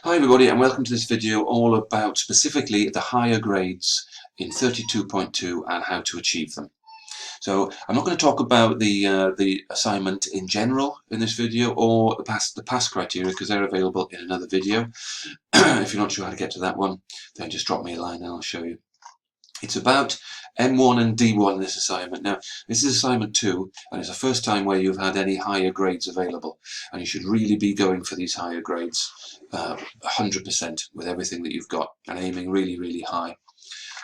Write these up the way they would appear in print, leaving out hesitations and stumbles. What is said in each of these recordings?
Hi everybody, and welcome to this video all about specifically the higher grades in 32.2 and how to achieve them. So I'm not going to talk about the assignment in general in this video, or the pass criteria, because they're available in another video. If you're not sure how to get to that one, then just drop me a line and I'll show you. It's about M1 and D1 in this assignment. Now, this is assignment 2, and it's the first time where you've had any higher grades available, and you should really be going for these higher grades 100% with everything that you've got, and aiming really, really high.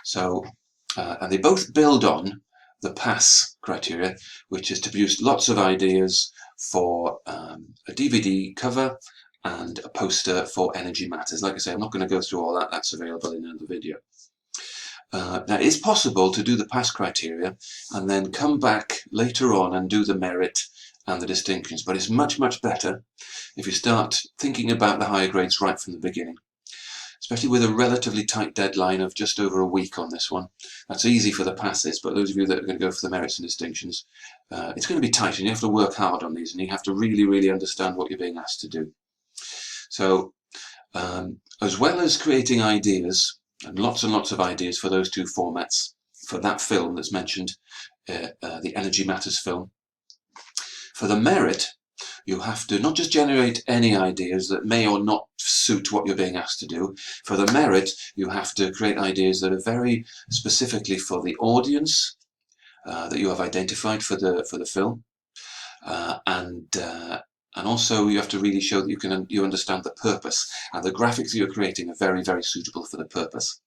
So, and they both build on the PASS criteria, which is to produce lots of ideas for a DVD cover and a poster for Energy Matters. Like I say, I'm not going to go through all that. That's available in another video. Now, it's possible to do the pass criteria and then come back later on and do the merit and the distinctions, but it's much, much better if you start thinking about the higher grades right from the beginning, especially with a relatively tight deadline of just over a week on this one. That's easy for the passes, but those of you that are going to go for the merits and distinctions, it's going to be tight, and you have to work hard on these, and you have to really, really understand what you're being asked to do. So, as well as creating ideas, and lots of ideas for those two formats, for that film that's mentioned, the Energy Matters film. For the merit, you have to not just generate any ideas that may or not suit what you're being asked to do. For the merit, you have to create ideas that are very specifically for the audience that you have identified for the film, and also you have to really show that you understand the purpose, and the graphics that you're creating are very, very suitable for the purpose.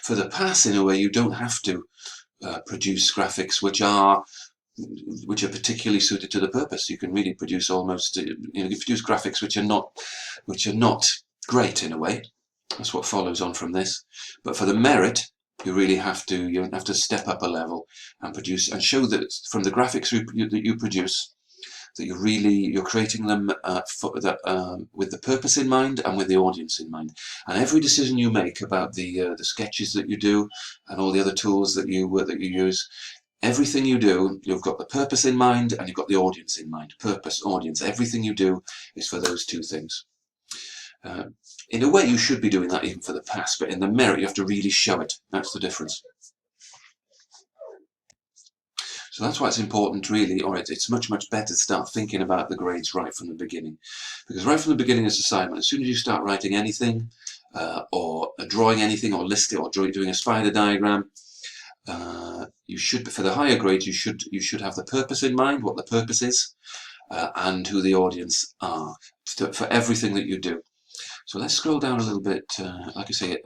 For the pass, in a way, you don't have to produce graphics which are particularly suited to the purpose. You can really produce almost, you produce graphics which are not great in a way. That's what follows on from this. But for the merit, you really have to step up a level and produce and show that from the graphics that you produce, that you're creating them with the purpose in mind and with the audience in mind. And every decision you make about the sketches that you do and all the other tools that you use, everything you do, you've got the purpose in mind and you've got the audience in mind. Purpose, audience, everything you do is for those two things. In a way, you should be doing that even for the pass, but in the merit, you have to really show it. That's the difference. So that's why it's important, really, or it's much, much better to start thinking about the grades right from the beginning. Because right from the beginning of this assignment, as soon as you start writing anything, or drawing anything, or listing, or doing a spider diagram, you should, for the higher grades, you should have the purpose in mind, what the purpose is, and who the audience are, for everything that you do. So let's scroll down a little bit. Like I say,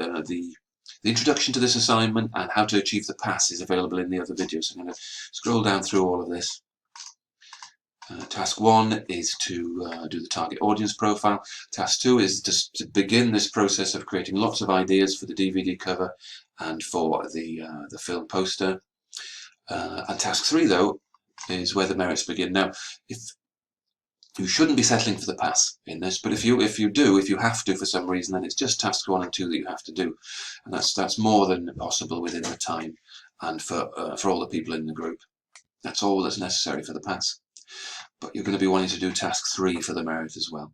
the introduction to this assignment and how to achieve the pass is available in the other videos. I'm going to scroll down through all of this. Task 1 is to do the target audience profile. Task 2 is just to begin this process of creating lots of ideas for the DVD cover and for the film poster. And Task 3, though, is where the merits begin. Now, you shouldn't be settling for the pass in this, but if you have to for some reason, then it's just tasks 1 and 2 that you have to do, and that's more than possible within the time and for all the people in the group. That's all that's necessary for the pass. But you're going to be wanting to do task 3 for the merit as well.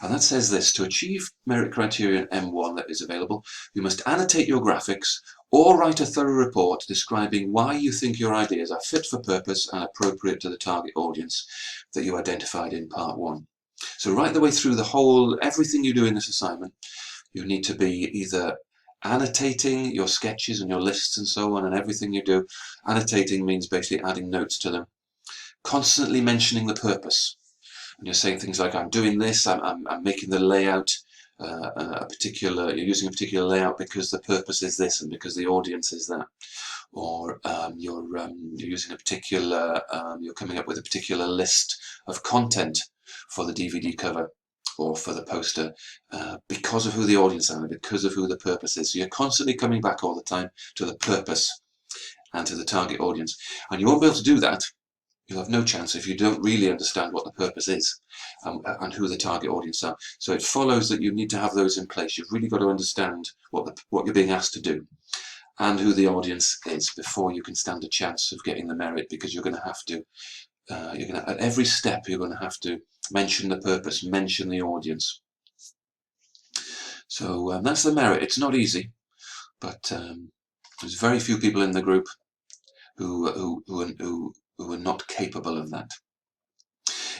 And that says this: to achieve merit criterion M1 that is available, you must annotate your graphics or write a thorough report describing why you think your ideas are fit for purpose and appropriate to the target audience that you identified in part 1. So right the way through everything you do in this assignment, you need to be either annotating your sketches and your lists and so on, and everything you do. Annotating means basically adding notes to them. Constantly mentioning the purpose. And you're saying things like, I'm doing this, I'm making the layout you're using a particular layout because the purpose is this and because the audience is that. Or you're using a particular, you're coming up with a particular list of content for the DVD cover or for the poster because of who the audience are, because of who the purpose is. So you're constantly coming back all the time to the purpose and to the target audience. And you won't be able to do that. You'll have no chance if you don't really understand what the purpose is and who the target audience are. So it follows that you need to have those in place. You've really got to understand what you're being asked to do and who the audience is before you can stand a chance of getting the merit, because you're going to have to, at every step, you're going to have to mention the purpose, mention the audience. So that's the merit. It's not easy, but there's very few people in the group who are not capable of that.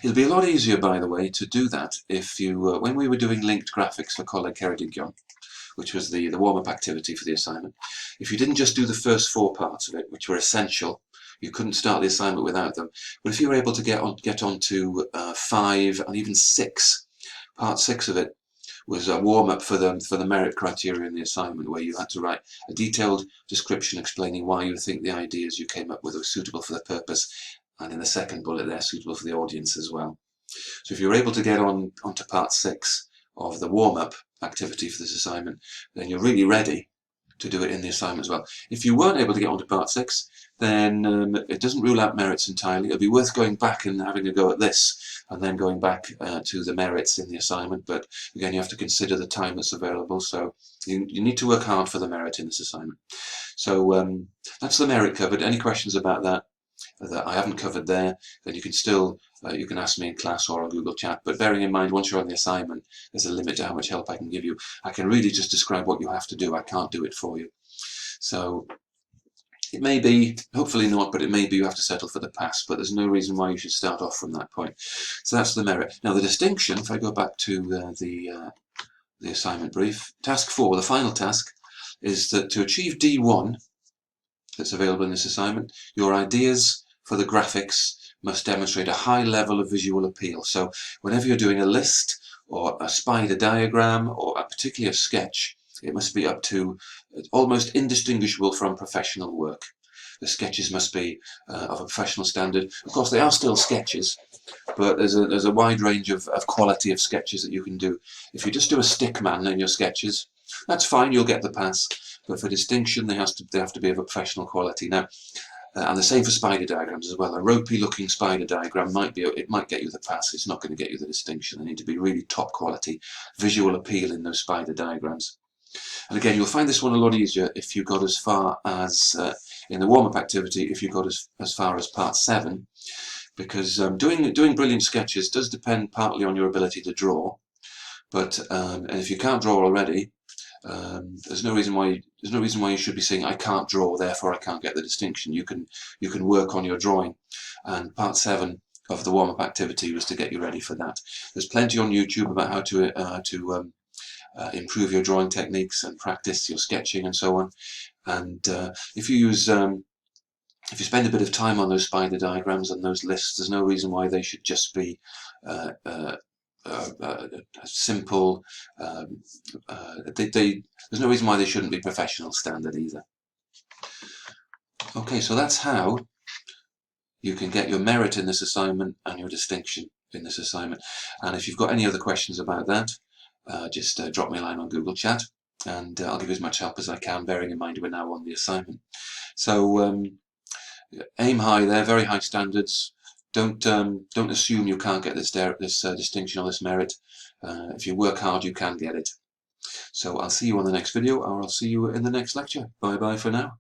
It'll be a lot easier, by the way, to do that if you, when we were doing linked graphics for Coleg Ceredigion, which was the warm-up activity for the assignment, if you didn't just do the first 4 parts of it, which were essential, you couldn't start the assignment without them, but if you were able to get on to 5 and even 6, part 6 of it was a warm-up for the merit criteria in the assignment, where you had to write a detailed description explaining why you think the ideas you came up with were suitable for the purpose, and in the second bullet they're suitable for the audience as well. So if you're able to get onto part 6 of the warm-up activity for this assignment, then you're really ready to do it in the assignment as well. If you weren't able to get onto part 6, then it doesn't rule out merits entirely. It'll be worth going back and having a go at this, and then going back to the merits in the assignment. But again, you have to consider the time that's available, so you need to work hard for the merit in this assignment. So that's the merit covered. Any questions about that I haven't covered there, then you can still you can ask me in class or on Google Chat, but bearing in mind, once you're on the assignment, there's a limit to how much help I can give you. I can really just describe what you have to do. I can't do it for you. So it may be, hopefully not, but it may be you have to settle for the pass, but there's no reason why you should start off from that point. So that's the merit. Now the distinction, if I go back to the assignment brief, task 4, the final task, is that to achieve D1 that's available in this assignment, your ideas for the graphics must demonstrate a high level of visual appeal. So whenever you're doing a list or a spider diagram or a particular sketch, it must be up to almost indistinguishable from professional work. The sketches must be of a professional standard. Of course, they are still sketches, but there's a wide range of quality of sketches that you can do. If you just do a stick man in your sketches, that's fine, you'll get the pass. But for distinction, they have to be of a professional quality. Now, and the same for spider diagrams as well. A ropey-looking spider diagram might get you the pass. It's not going to get you the distinction. They need to be really top quality, visual appeal in those spider diagrams. And again, you'll find this one a lot easier if you got as far as in the warm-up activity. If you got as far as part 7, because doing brilliant sketches does depend partly on your ability to draw. But and if you can't draw already, there's no reason why you should be saying I can't draw, therefore I can't get the distinction. You can work on your drawing, and part 7 of the warm-up activity was to get you ready for that. There's plenty on YouTube about how to improve your drawing techniques and practice your sketching and so on. And if you spend a bit of time on those spider diagrams and those lists, there's no reason why they should just be simple. There's no reason why they shouldn't be professional standard either. Okay, so that's how you can get your merit in this assignment and your distinction in this assignment. And if you've got any other questions about that, just drop me a line on Google Chat, and I'll give you as much help as I can, bearing in mind we're now on the assignment. So aim high there, very high standards. Don't assume you can't get this distinction or this merit. If you work hard, you can get it. So I'll see you on the next video, or I'll see you in the next lecture. Bye bye for now.